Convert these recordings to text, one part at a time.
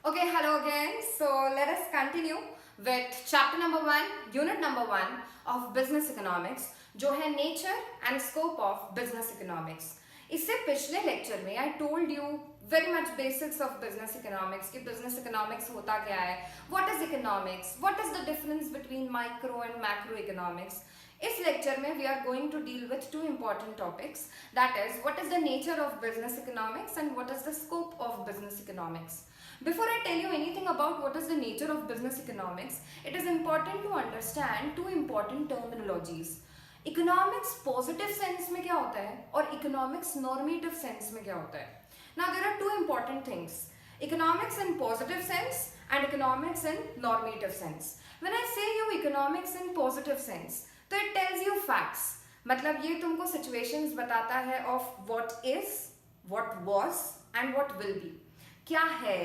Okay, hello again. So let us continue with chapter number 1, unit number 1 of business economics, जो है nature and scope of business economics. इससे पिछले lecture में I told you very much basics of business economics कि business economics होता क्या है, what is economics, what is the difference between micro and macro economics. इस लेक्चर में we are going to deal with two important topics, that is what is the nature of business economics and what is the scope of business economics. Before I tell you anything about what is the nature of business economics, it is important to understand two important terminologies. Economics positive sense में क्या होता है और economics normative sense में क्या होता है. Now there are two important things. Economics in positive sense and economics in normative sense. When I say you economics in positive sense, तो it tells you facts. मतलब ये तुमको situations बताता है of what is, what was and what will be. क्या है,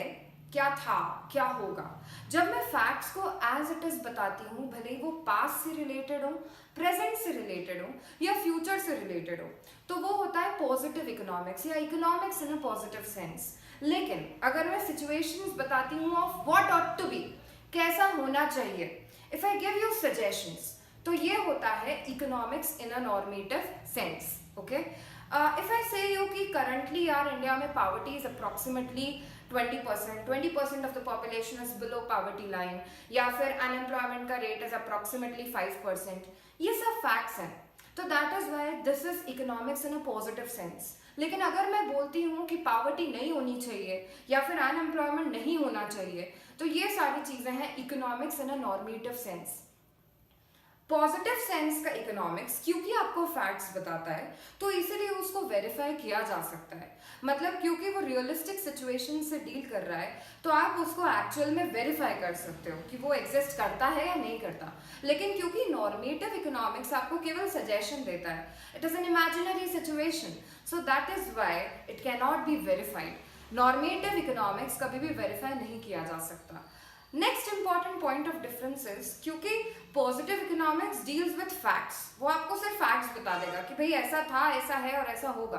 क्या था, क्या होगा. जब मैं फैक्ट्स को एज इट इज बताती हूँ, भले ही वो पास्ट से रिलेटेड हो, प्रेजेंट से रिलेटेड हो या फ्यूचर से रिलेटेड हो, तो वो होता है पॉजिटिव इकोनॉमिक्स या economics in a positive sense. लेकिन अगर मैं सिचुएशंस बताती हूँ of what ought to be, कैसा होना चाहिए, if I give you suggestions, तो ये होता है economics in a normative sense. Okay, if I say you कि currently यार इंडिया में poverty is approximately 20% of the population is below poverty line, या फिर unemployment का rate is approximately 5%, ये सब facts हैं. तो that is why this is economics in a positive sense. लेकिन अगर मैं बोलती हूँ कि poverty नहीं होनी चाहिए या फिर unemployment नहीं होना चाहिए, तो ये सारी चीज़ें हैं economics in a normative sense. Positive sense का इकोनॉमिक्स क्योंकि आपको फैक्ट्स बताता है, तो इसीलिए उसको वेरीफाई किया जा सकता है. मतलब क्योंकि वो रियलिस्टिक सिचुएशन से डील कर रहा है, तो आप उसको एक्चुअल में वेरीफाई कर सकते हो कि वो एग्जिस्ट करता है या नहीं करता. लेकिन क्योंकि नॉर्मेटिव इकोनॉमिक्स आपको केवल सजेशन देता है, it is an imaginary situation, so that is why it can not be verified. Normative economics कभी भी वेरीफाई नहीं किया जा सकता. Next important point of difference is क्योंकि positive economics deals with facts, वो आपको सिर्फ फैक्ट्स बता देगा कि भाई ऐसा था, ऐसा है और ऐसा होगा,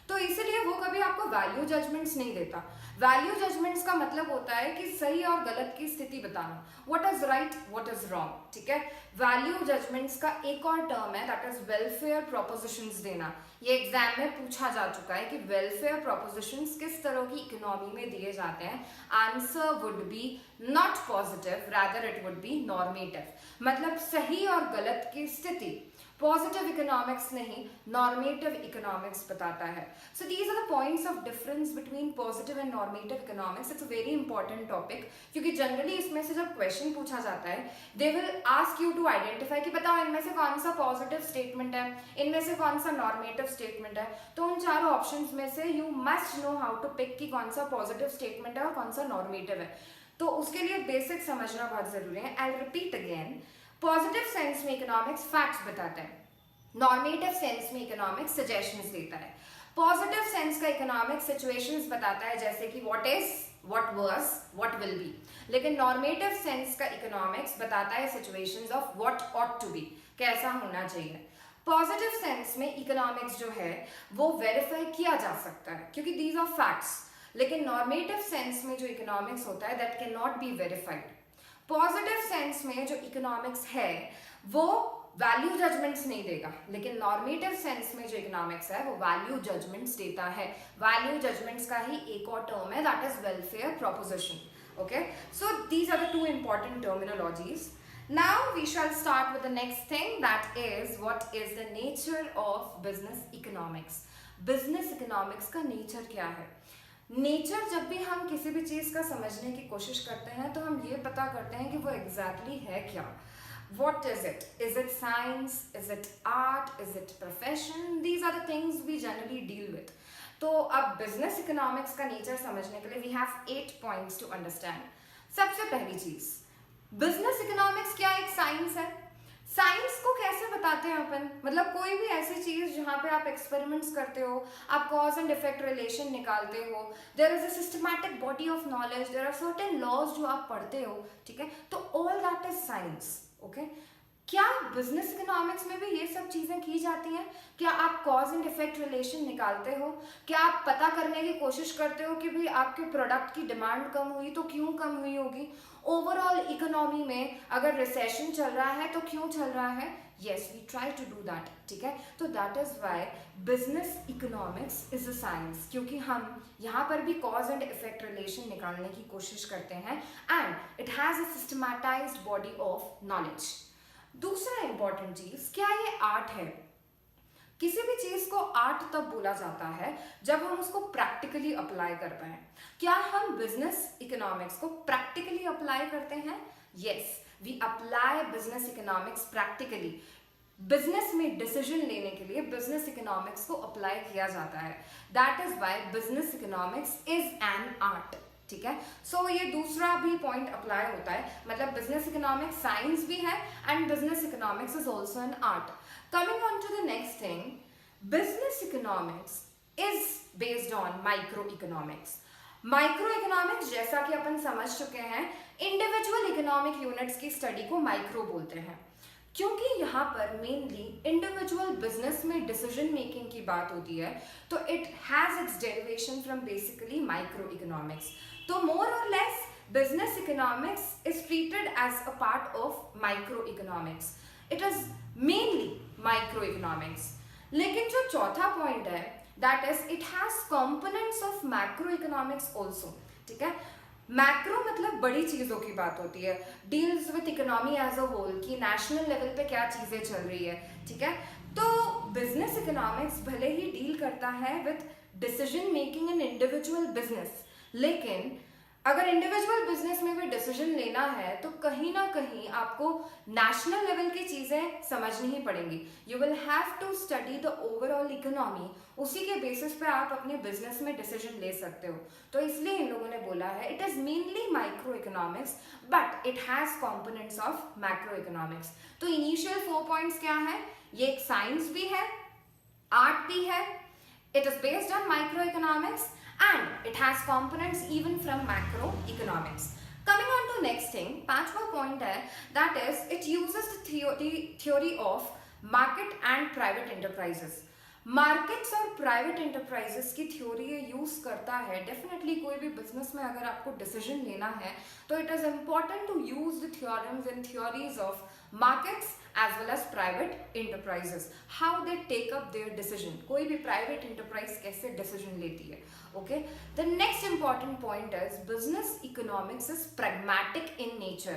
तो इसीलिए वो कभी आपको वैल्यू जजमेंट्स नहीं देता. वैल्यू जजमेंट्स का मतलब होता है कि सही और गलत की स्थिति बताना, what is right, what is wrong. ठीक है, वैल्यू जजमेंट्स का एक और टर्म है दैट इज वेलफेयर प्रोपोजिशंस देना. ये एग्जाम में पूछा जा चुका है कि वेलफेयर प्रोपोजिशंस किस तरह की इकोनॉमी में दिए जाते हैं. Answer would be not positive, rather it would be normative. मतलब सही और गलत की स्थिति पॉजिटिव इकोनॉमिक्स नहीं, नॉर्मेटिव इकोनॉमिक्स बताता है. So these are the points of difference between positive and normative economics. It's a very important topic, क्योंकि जनरली इसमें से जब क्वेश्चन पूछा जाता है, they will ask you to identify कि बताओ इनमें से कौन सा पॉजिटिव स्टेटमेंट है, इनमें से कौन सा नॉर्मेटिव स्टेटमेंट है. तो उन चारों ऑप्शंस में से you must know how to pick कि कौन सा पॉजिटिव स्टेटमेंट है और कौन सा नॉर्मेटिव है. तो उसके लिए बेसिक समझना बहुत जरूरी है. I repeat again, positive sense में इकोनॉमिक्स फैक्ट्स बताता है, नॉर्मेटिव सेंस में इकोनॉमिक्स सजेशंस देता है. पॉजिटिव सेंस का इकोनॉमिक्स सिचुएशंस बताता है, जैसे कि what is, what was, what will be. लेकिन नॉर्मेटिव सेंस का इकोनॉमिक्स बताता है situations of what ought to be, कैसा होना चाहिए. पॉजिटिव सेंस में इकोनॉमिक्स जो है वो वेरीफाई किया जा सकता है क्योंकि दीज आर फैक्ट्स. लेकिन नॉर्मेटिव सेंस में जो इकोनॉमिक्स होता है that can not be verified. Positive sense में जो इकोनॉमिक्स है वो वैल्यू जजमेंट्स नहीं देगा, लेकिन नॉर्मेटिव सेंस में जो इकोनॉमिक्स है वो वैल्यू जजमेंट्स देता है. वैल्यू जजमेंट्स का ही एक और टर्म है that is welfare proposition. Okay, so these are the two important terminologies. Now we shall start with the next thing, that is what is the nature of business economics. Business economics का nature क्या है. Nature जब भी हम किसी भी चीज का समझने की कोशिश करते हैं तो हम ये पता करते हैं कि वो एग्जैक्टली है क्या. What is it? Is it science? Is it art? Is it profession? These are the things we generally deal with. तो अब business economics का nature समझने के लिए we have 8 points to understand. सबसे पहली चीज, business economics क्या एक science है. साइंस को कैसे बताते हैं अपन, मतलब कोई भी ऐसी चीज जहाँ पे आप एक्सपेरिमेंट्स करते हो, आप कॉज एंड इफेक्ट रिलेशन निकालते हो, there is a systematic body of knowledge, there are certain laws जो आप पढ़ते हो. ठीक है, तो all that is science. Okay, क्या बिजनेस इकोनॉमिक्स में भी ये सब चीजें की जाती हैं? क्या आप कॉज एंड इफेक्ट रिलेशन निकालते हो? क्या आप पता करने की कोशिश करते हो कि भाई आपके प्रोडक्ट की डिमांड कम हुई तो क्यों कम हुई होगी? ओवरऑल इकोनॉमी में अगर रिसेशन चल रहा है तो क्यों चल रहा है? Yes, we try to do that, ठीक है। तो that is why business economics is a science, क्योंकि हम यहाँ पर भी कॉज एंड इफेक्ट रिलेशन निकालने की कोशिश करते हैं and it has a systematised body of knowledge. दूसरा इंपॉर्टेंट चीज, क्या ये आर्ट है? किसी भी चीज को आर्ट तब बोला जाता है जब हम उसको प्रैक्टिकली अप्लाई कर पाए। क्या हम बिजनेस इकोनॉमिक्स को प्रैक्टिकली अप्लाई करते हैं? Yes, we apply business economics practically. Business में डिसीजन लेने के लिए बिजनेस इकोनॉमिक्स को अप्लाई किया जाता है। That is why business economics is an art, ठीक है। सो ये दूसरा भी पॉइंट अप्लाई होता है, मतलब बिजनेस इकोनॉमिक्स साइंस भी है and business economics is also an art. Coming on to the next thing, business economics is based on micro economics. Micro economics, जैसा कि अपन समझ चुके हैं, इंडिविजुअल इकोनॉमिक यूनिट्स की स्टडी को माइक्रो बोलते हैं, क्योंकि यहाँ पर मेनली इंडिविजुअल बिजनेस में डिसीजन मेकिंग की बात होती है, तो it has its derivation from basically micro economics. तो मोर और less business economics is treated as a part of micro economics. It is mainly micro economics. लेकिन जो चौथा पॉइंट है, that is it has components of macro economics also, ठीक है। Macro मतलब बड़ी चीजों की बात होती है, deals with economy as a whole, कि नेशनल लेवल पे क्या चीजें चल रही है, ठीक है। तो बिजनेस इकोनॉमिक्स भले ही डील करता है with decision making in individual business, लेकिन अगर इंडिविजुअल बिजनेस में भी डिसीजन लेना है तो कहीं ना कहीं आपको नेशनल लेवल की चीजें समझनी ही पड़ेंगी। You will have to study the overall economy, उसी के बेसिस पे आप अपने बिजनेस में डिसीजन ले सकते हो। तो इसलिए इन लोगों ने बोला है it is mainly micro economics but it has components of macro economics. तो इनिशियल 4 पॉइंट्स क्या है? ये एक साइंस भी है, आर्ट भी है, it is based on micro economics and it has components even from macroeconomics. Coming on to next thing, पांचवा point है, that is it uses the theory of market and private enterprises. Markets और private enterprises की theory ये use करता है। Definitely कोई भी business में अगर आपको डिसीजन लेना है तो it is important to use the theorems and theories of markets as well as private enterprises, how they take up their decision, कोई भी private enterprise कैसे decision लेती है, okay? The next important point is business economics is pragmatic in nature.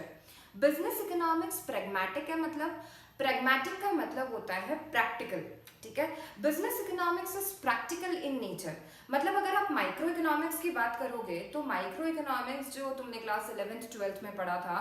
Business economics pragmatic है, मतलब pragmatic का मतलब होता है practical, ठीक है। Business economics is practical in nature, मतलब अगर आप माइक्रो इकोनॉमिक्स की बात करोगे तो माइक्रो इकोनॉमिक्स जो तुमने क्लास 11th 12th में पढ़ा था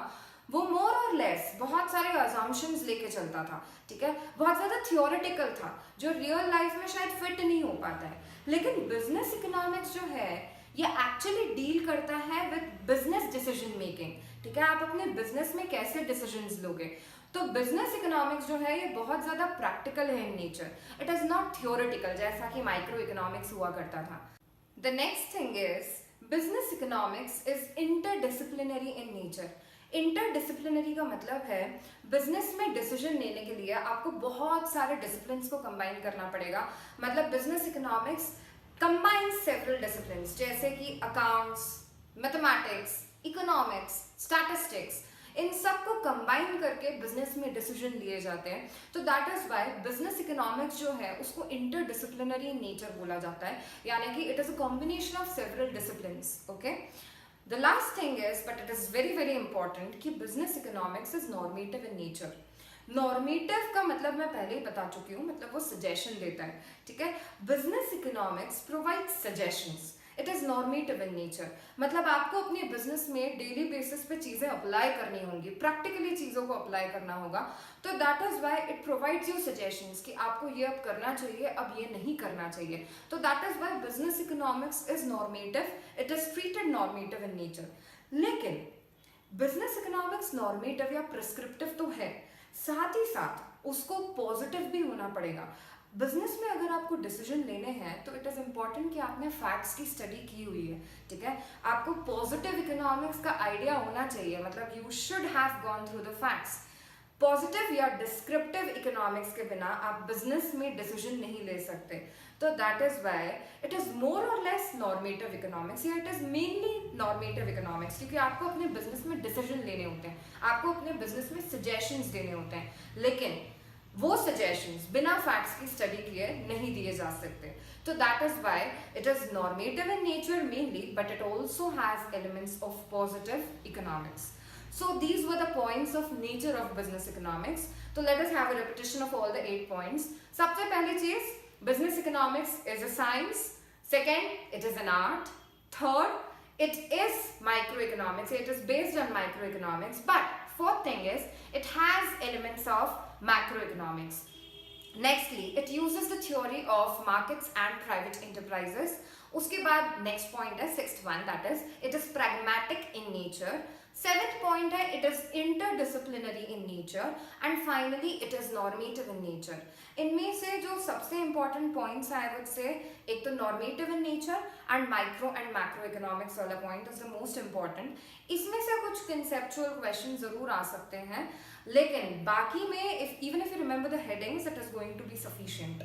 वो मोर और लेस बहुत सारे अजम्पशंस लेके चलता था, ठीक है, बहुत ज़्यादा थियोरेटिकल था जो रियल लाइफ में शायद फिट नहीं हो पाता है। लेकिन बिजनेस इकोनॉमिक्स जो है ये एक्चुअली डील करता है विद बिजनेस डिसीजन मेकिंग, ठीक है। आप अपने बिजनेस में कैसे डिसीजंस लोगे, तो बिजनेस इकोनॉमिक्स जो है ये बहुत ज़्यादा प्रैक्टिकल है in nature, it is not theoretical जैसा कि माइक्रो इकोनॉमिक्स हुआ करता था। The next thing is business economics is interdisciplinary in nature. Interdisciplinary का मतलब है बिजनेस में डिसीजन लेने के लिए आपको बहुत सारे डिसिप्लिन्स को कंबाइन करना पड़ेगा। मतलब business economics combines several disciplines जैसे कि अकाउंट्स, मैथमेटिक्स, इकोनॉमिक्स, स्टैटिस्टिक्स, इन सब को कंबाइन करके बिजनेस में डिसीजन लिए जाते हैं। तो that is why business economics जो है उसको इंटरडिसिप्लिनरी नेचर बोला जाता है, यानी कि it is a combination of several disciplines, okay. The last thing is, but it is very very important, कि business economics is normative in nature. Normative का मतलब मैं पहले ही बता चुकी हूँ, मतलब वो suggestion देता है, ठीक है। Business economics provides suggestions. It is normative in nature. मतलब आपको अपने बिजनेस में डेली बेसिस पे चीज़ें अप्लाई करनी होंगी, प्रैक्टिकली चीज़ों को अप्लाई करना होगा। तो that is why it provides you suggestions कि आपको ये अब करना चाहिए, अब ये नहीं करना चाहिए। तो that is why business economics is normative, it is treated normative in nature. लेकिन बिजनेस इकोनॉमिक्स नॉर्मेटिव या प्रिस्क्रिप्टिव तो है, साथ ही साथ उसको पॉजिटिव भी होना पड़ेगा। बिजनेस में अगर आपको डिसीजन लेने हैं तो इट इज़ इम्पॉर्टेंट कि आपने फैक्ट्स की स्टडी की हुई है, ठीक है। आपको पॉजिटिव इकोनॉमिक्स का आइडिया होना चाहिए, मतलब you should have gone through the facts. Positive या डिस्क्रिप्टिव इकोनॉमिक्स के बिना आप बिजनेस में डिसीजन नहीं ले सकते. तो that is why it is more और लेस नॉर्मेटिव इकोनॉमिक्स, या it is mainly normative economics, क्योंकि आपको अपने बिजनेस में डिसीजन लेने होते हैं, आपको अपने बिजनेस में सजेशंस देने होते हैं, लेकिन वो सजेशंस बिना फैक्ट्स की स्टडी किए नहीं दिए जा सकते. तो that is why it is normative in nature mainly, but it also has elements of positive economics. So these were the points of nature of business economics. So let us have a repetition of all the 8 points. सबसे पहली चीज, business economics is a science. Second, it is an art. Third, it is microeconomics. It is based on microeconomics. But fourth thing is, it has elements of macroeconomics. Nextly, it uses the theory of markets and private enterprises. उसके बाद next point है sixth one, that is, it is pragmatic in nature. Seventh point है it is interdisciplinary in nature, and finally it is normative in nature. इनमें से जो सबसे important points I would say, एक तो normative in nature and micro and macro economics वाला point is the most important. इसमें से कुछ conceptual questions जरूर आ सकते हैं, लेकिन बाकी में even if you remember the headings, it is going to be sufficient.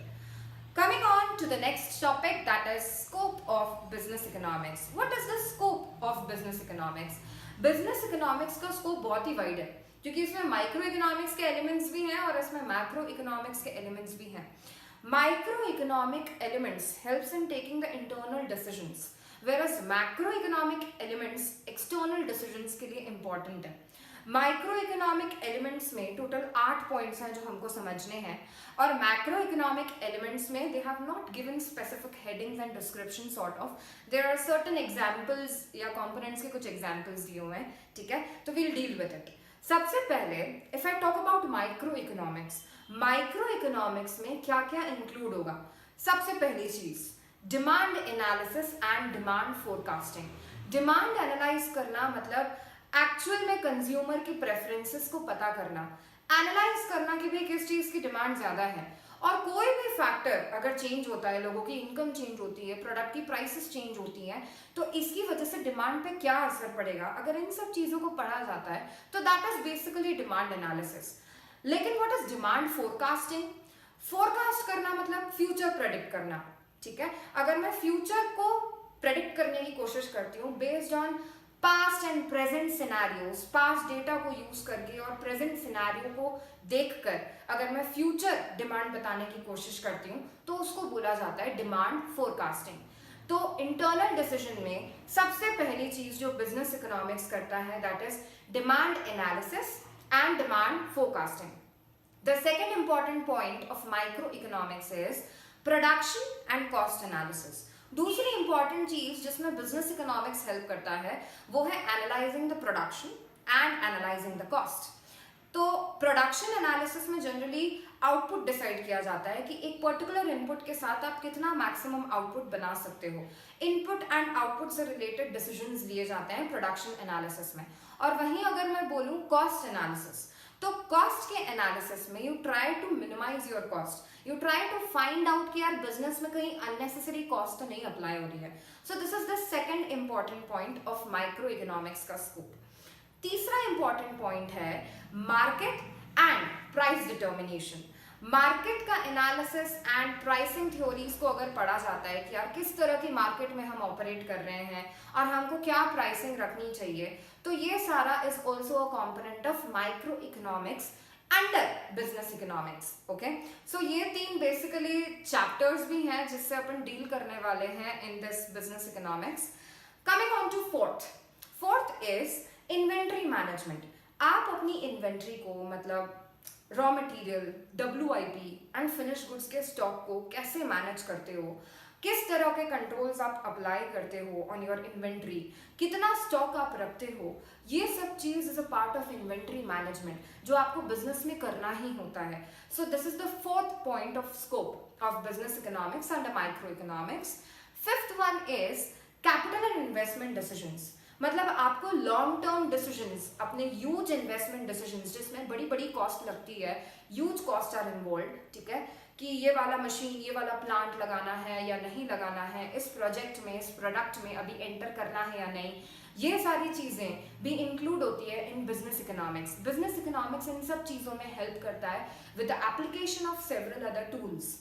Coming on to the next topic, that is scope of business economics. What is the scope of business economics? Business economics का scope बहुत ही wide है, क्योंकि इसमें micro economics के elements भी हैं और इसमें मैक्रो इकोनॉमिक्स के एलिमेंट्स भी हैं. Micro economic elements helps in taking the internal decisions, whereas macro economic elements external decisions के लिए इंपॉर्टेंट है. माइक्रो इकोनॉमिक एलिमेंट्स में टोटल 8 पॉइंट्स हैं जो हमको समझने हैं, और मैक्रो इकोनॉमिक एलिमेंट्स में they have not given specific headings and description sort of. There are certain examples या कंपोनेंट्स के कुछ एग्जांपल्स दिए हुए हैं, ठीक है, तो वील डील विद इट. सबसे पहले if I talk about micro economics में क्या क्या इंक्लूड होगा. सबसे पहली चीज, demand analysis and demand forecasting. Demand analyse करना मतलब एक्चुअल में कंज्यूमर की प्रेफरेंसेस को पता करना, एनालाइज करना कि भाई किस चीज की डिमांड ज्यादा है, और कोई भी फैक्टर अगर चेंज होता है, लोगों की इनकम चेंज होती है, प्रोडक्ट की प्राइसेस चेंज होती हैं, तो इसकी वजह से डिमांड पे क्या असर पड़ेगा. अगर इन सब चीजों को पढ़ा जाता है तो that is basically demand analysis. लेकिन what is demand forecasting? Forecast करना मतलब फ्यूचर प्रेडिक्ट करना, ठीक है. अगर मैं फ्यूचर को प्रेडिक्ट करने की कोशिश करती हूँ based on past and present scenarios, past data को यूज करके और प्रेजेंट सिनेरियो को देखकर अगर मैं फ्यूचर डिमांड बताने की कोशिश करती हूँ तो उसको बोला जाता है डिमांड फोरकास्टिंग. तो इंटरनल डिसीजन में सबसे पहली चीज जो बिजनेस इकोनॉमिक्स करता है that is demand analysis and demand forecasting. The second important point of micro economics is production and cost analysis. दूसरी इंपॉर्टेंट चीज जिसमें बिजनेस इकोनॉमिक्स हेल्प करता है वो है analysing the production and analysing the cost. तो प्रोडक्शन एनालिसिस में generally output decide किया जाता है कि एक पर्टिकुलर इनपुट के साथ आप कितना मैक्सिमम आउटपुट बना सकते हो. इनपुट एंड आउटपुट से रिलेटेड डिसीजंस लिए जाते हैं प्रोडक्शन एनालिसिस में. और वहीं अगर मैं बोलूँ कॉस्ट एनालिसिस, तो कॉस्ट के एनालिसिस में you try to minimise your cost, you try to find out कि यार बिजनेस में कहीं अननेसेसरी कॉस्ट तो नहीं अप्लाई हो रही है. So this is the second important point of micro economics का स्कोप. तीसरा इंपॉर्टेंट पॉइंट है market and price determination. Market का एनालिसिस एंड प्राइसिंग थ्योरीज को अगर पढ़ा जाता है कि यार किस तरह की मार्केट में हम ऑपरेट कर रहे हैं और हमको क्या प्राइसिंग रखनी चाहिए, तो ये सारा is also a component of micro economics under business economics. Okay, so ये 3 बेसिकली चैप्टर्स भी हैं जिससे अपन डील करने वाले हैं in this business economics. Coming on to fourth is inventory management. आप अपनी इन्वेंट्री को मतलब raw material, WIP and finish goods के स्टॉक को कैसे मैनेज करते हो, किस तरह के कंट्रोल्स आप अप्लाई करते हो ऑन योर इन्वेंट्री, कितना स्टॉक आप रखते हो, ये सब चीज is a part of inventory management जो आपको बिजनेस में करना ही होता है. So this is the fourth point of scope of business economics under micro economics. Fifth one is capital and investment decisions. मतलब आपको लॉन्ग टर्म डिसीजंस, अपने huge investment decisions जिसमें बड़ी बड़ी कॉस्ट लगती है, ह्यूज कॉस्ट आर इन्वॉल्व, ठीक है, कि ये वाला मशीन, ये वाला प्लांट लगाना है या नहीं लगाना है, इस प्रोजेक्ट में, इस प्रोडक्ट में अभी एंटर करना है या नहीं, ये सारी चीज़ें भी इंक्लूड होती है in business economics. Business economics इन सब चीज़ों में हेल्प करता है with the application of several other tools.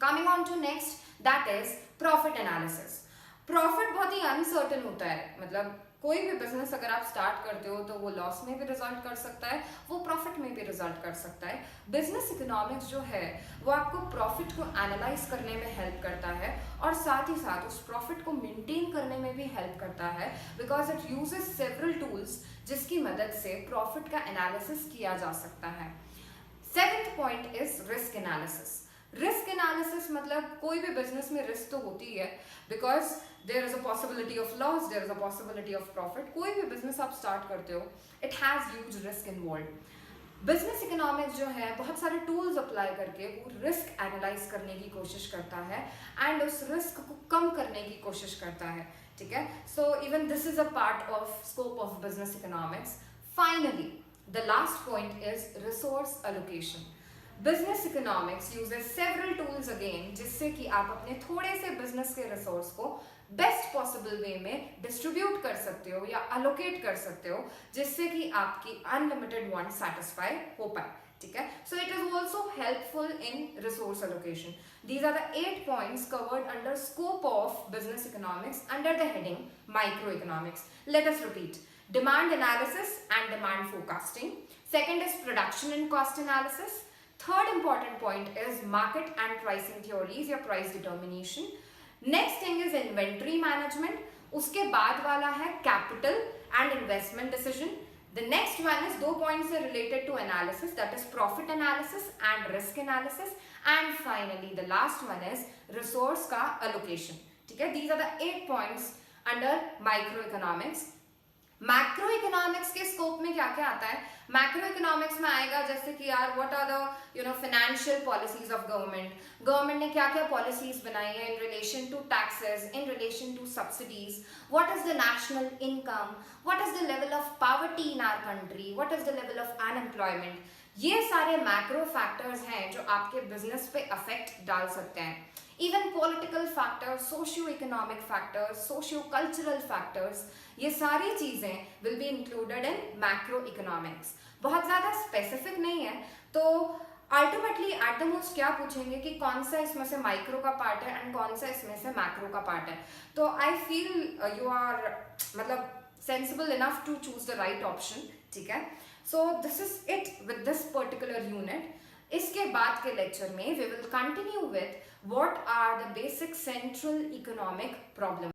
Coming on to next, that is profit analysis. Profit बहुत ही अनसर्टेन होता है, मतलब कोई भी बिजनेस अगर आप स्टार्ट करते हो तो वो लॉस में भी रिजल्ट कर सकता है, वो प्रॉफिट में भी रिजल्ट कर सकता है। बिजनेस इकोनॉमिक्स जो है वो आपको प्रॉफिट को एनालाइज करने में हेल्प करता है और साथ ही साथ उस प्रॉफिट को मेंटेन करने में भी हेल्प करता है, because it uses several tools जिसकी मदद से प्रॉफिट का एनालिसिस किया जा सकता है। Seventh point is risk analysis. Risk analysis मतलब कोई भी बिजनेस में रिस्क तो होती है, because there is a possibility of loss, there is a possibility of profit. कोई भी बिजनेस आप स्टार्ट करते हो, it has huge risk involve. Business economics जो है बहुत सारे टूल्स अप्लाई करके वो रिस्क एनालाइज करने की कोशिश करता है एंड उस रिस्क को कम करने की कोशिश करता है, ठीक है। So even this is a part of scope of business economics. Finally the last point is resource allocation. Business economics uses several tools again, जिससे कि आप अपने थोड़े से बिजनेस के रिसोर्स को बेस्ट पॉसिबल वे में डिस्ट्रीब्यूट कर सकते हो या अलोकेट कर सकते हो, जिससे कि आपकी अनलिमिटेड वांट सेटिस्फाई हो पाए, ठीक है। So it is also helpful in resource allocation. These are the 8 points covered under scope of business economics under the heading micro economics. Let us repeat: demand analysis and demand forecasting. Second is production and cost analysis. Third important point is market and pricing theories या price determination. Next thing is inventory management. उसके बाद वाला है capital and investment decision. The next one is 2 points are related to analysis, that is profit analysis and risk analysis. And finally the last one is resource का allocation. ठीक है, these are the 8 points under microeconomics. Macro economics के scope में क्या क्या आता है? Macro economics में आएगा जैसे कि यार what are the financial policies of government. Government ने क्या क्या पॉलिसीज बनाई है in relation to taxes, in relation to subsidies, what is the national income, what is the level of poverty in our country, what is the level of unemployment. ये सारे macro factors हैं जो आपके business पे affect डाल सकते हैं। Even political factors, socio economic factors, socio cultural factors, ये सारी चीजें will be included in macro economics. बहुत ज्यादा स्पेसिफिक नहीं है, तो अल्टीमेटली एट द मोस्ट क्या पूछेंगे कि कौन सा इसमें से माइक्रो का पार्ट है एंड कौन सा इसमें से मैक्रो का पार्ट है। तो आई फील यू आर मतलब sensible enough to choose the right option, ठीक है। So this is it with this particular unit. इसके बाद के लेक्चर में we will continue with what are the basic central economic problem.